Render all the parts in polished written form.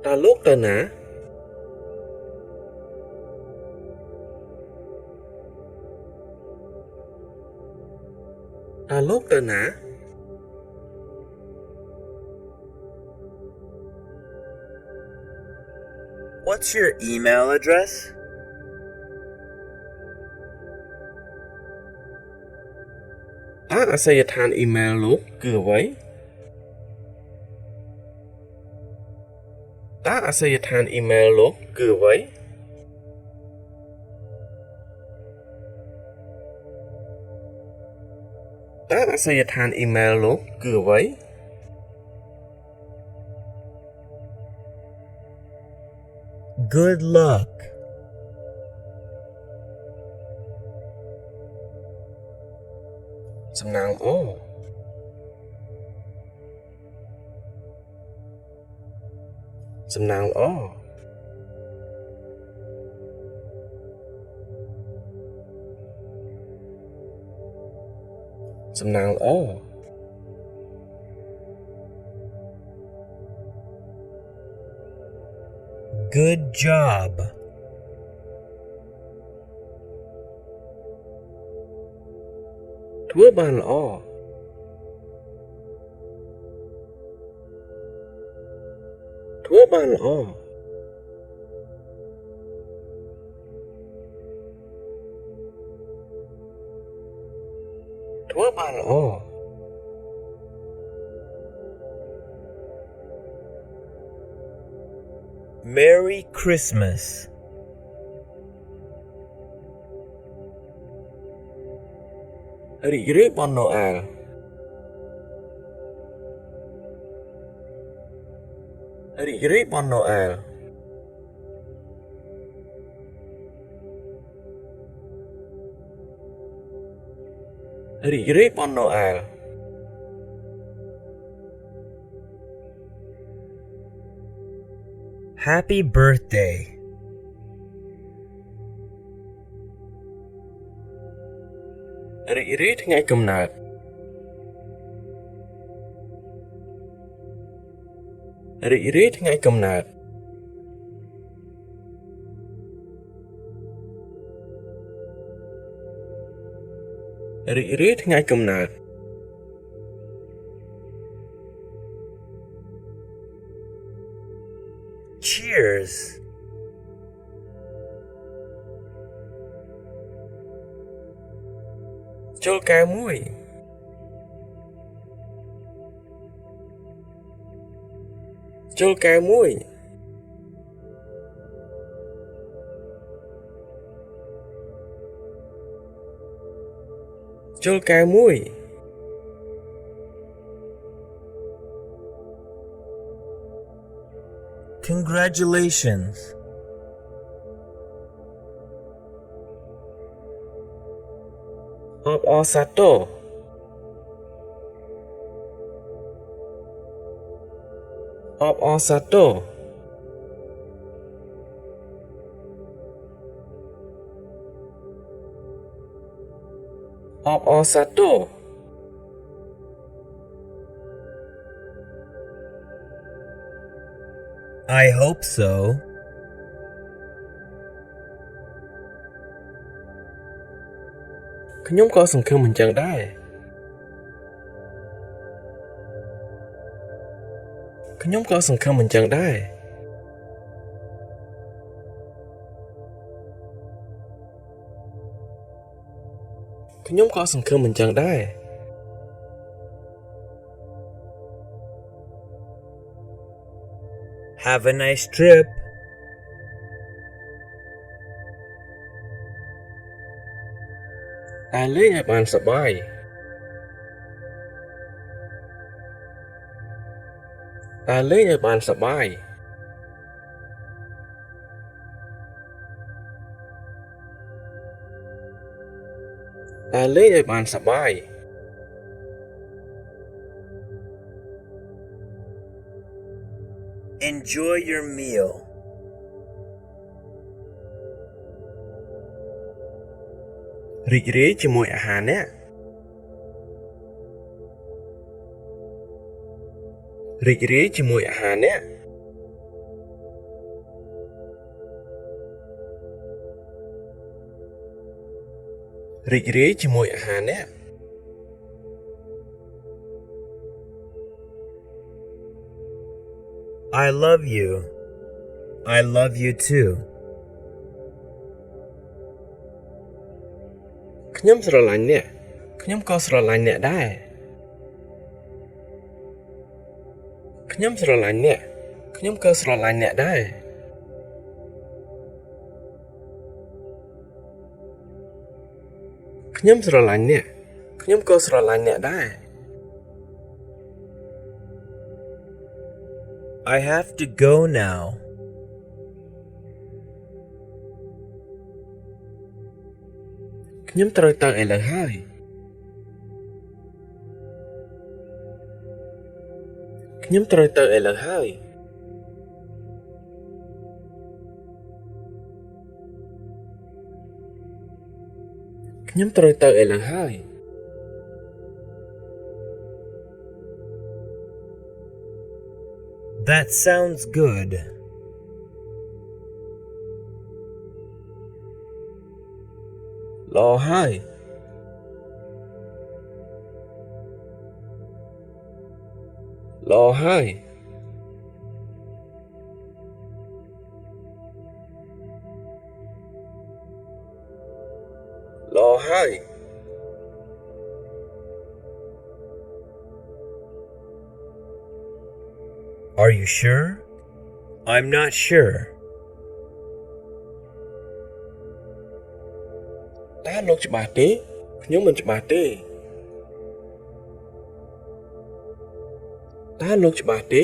តាលោកទៅណាតាលោកទៅណា What's your email address? តើអាសយដ្ឋានអ៊ីមែលលោកគឺអ្វីតើអាសយដ្ឋានអ៊ីមែលលោកគឺអ្វីតើអាសយដ្ឋានអ៊ីមែលលោកគឺអ្វី Good luck. សំណាងល្អសំណាងល្អសំណាងល្អ Good job. ធ្វើបានល្អធ្វើបានល្អធ្វើបានល្អ Merry Christmas. រីករាយបុណ្យណូអែលរីករាយបុណ្យណូអែលរីករាយបុណ្យណូអែល Happy birthday. រីករាយថ្ងៃកំណើតរីករាយថ្ងៃកំណើតរីករាយថ្ងៃកំណើត Cheers. ជល់កែវមួយជល់កែវមួយជល់កែវមួយ Congratulations. អបអរសាទរអបអរសាទរអបអរសាទរ I hope so. ខ្ញុំក៏សង្ឃឹមអញ្ចឹងដែរខ្ញុំក៏សង្ឃឹមអញ្ចឹងដែរខ្ញុំក៏សង្ឃឹមអញ្ចឹងដែរ Have a nice trip. តែលេងឲ្យបានសប្បាយតែលេងឲ្យបានសប្បាយតែលេងឲ្យបានសប្បាយ Enjoy your meal. រីករាយជាមួយអាហារអ្នករីករាយជាមួយអាហារអ្នក រីករាយជាមួយអាហារអ្នក I love you. I love you too. ខ្ញុំស្រឡាញ់អ្នកខ្ញុំក៏ស្រឡាញ់អ្នកដែរខ្ញុំស្រឡាញ់អ្នកខ្ញុំក៏ស្រឡាញ់អ្នកដែរខ្ញុំស្រឡាញ់អ្នកខ្ញុំក៏ស្រឡាញ់អ្នកដែរ I have to go now. ខ្ញុំត្រូវទៅឥឡូវហើយខ្ញុំត្រូវទៅឥឡូវហើយខ្ញុំត្រូវទៅឥឡូវហើយ That sounds good. ល្អហើយល្អហើយល្អហើយ Are you sure? I'm not sure. តើលោកច្បាស់ទេខ្ញុំមិនច្បាស់ទេតើលោកច្បាស់ទេ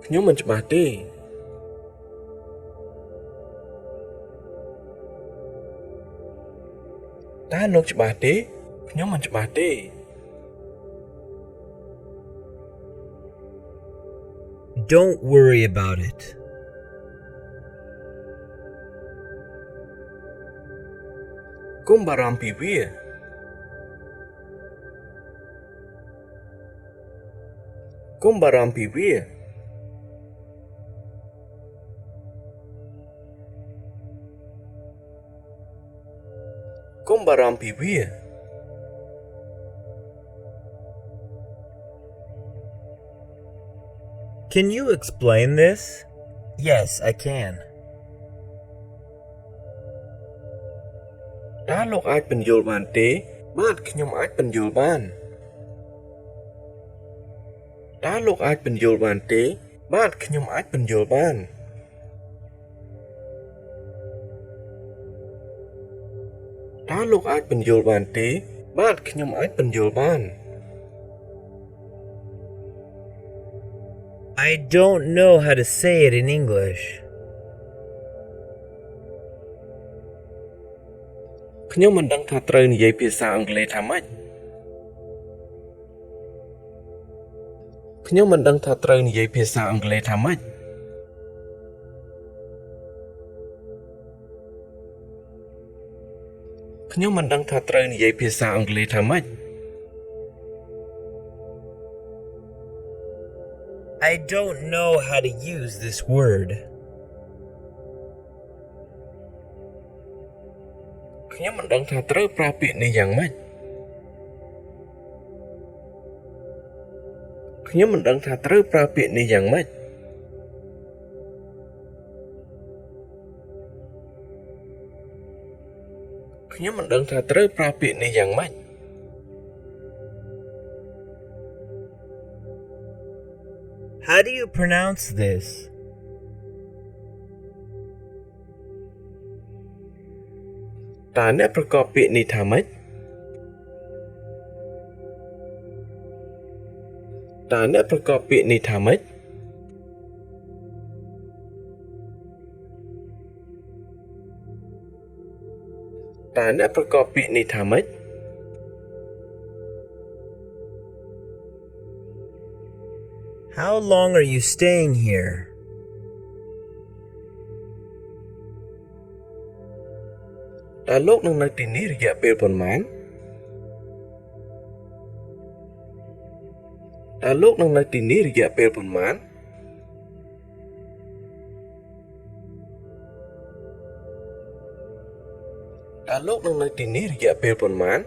ខ្ញុំមិនច្បាស់ទេតើលោកច្បាស់ទេខ្ញុំមិនច្បាស់ទេ Don't worry about it. កុំបារម្ភពីវាកុំបារម្ភពីវាកុំបារម្ភពីវា Can you explain this? Yes, I can. តើលោកអាចពន្យល់បានទេបាទខ្ញុំអាចពន្យល់បានតើលោកអាចពន្យល់បានទេបាទខ្ញុំអាចពន្យល់បានតើលោកអាចពន្យល់បានទេបាទខ្ញុំអាចពន្យល់បាន I don't know how to say it in English. ខ្ញុំមិនដឹងថាត្រូវនិយាយភាសាអង់គ្លេសថាម៉េចខ្ញុំមិនដឹងថាត្រូវនិយាយភាសាអង់គ្លេសថាម៉េចខ្ញុំមិនដឹងថាត្រូវនិយាយភាសាអង់គ្លេសថាម៉េច I don't know how to use this word. ខ្ញុំមិនដឹងថាត្រូវប្រើពាក្យនេះយ៉ាងម៉េចខ្ញុំមិនដឹងថាត្រូវប្រើពាក្យនេះយ៉ាងម៉េចខ្ញុំមិនដឹងថាត្រូវប្រើពាក្យនេះយ៉ាងម៉េច How do you pronounce this? តើអ្នកប្រកបពាក្យនេះថាម៉េចតើអ្នកប្រកបពាក្យនេះថាម៉េចតើអ្នកប្រកបពាក្យនេះថាម៉េច How long are you staying here? តើលោកនឹងនៅទីនេះរយៈពេលប៉ុន្មានតើលោកនឹងនៅទីនេះរយៈពេលប៉ុន្មានត តើលោកនឹងនៅទីនេះរយៈពេលប៉ុន្មាន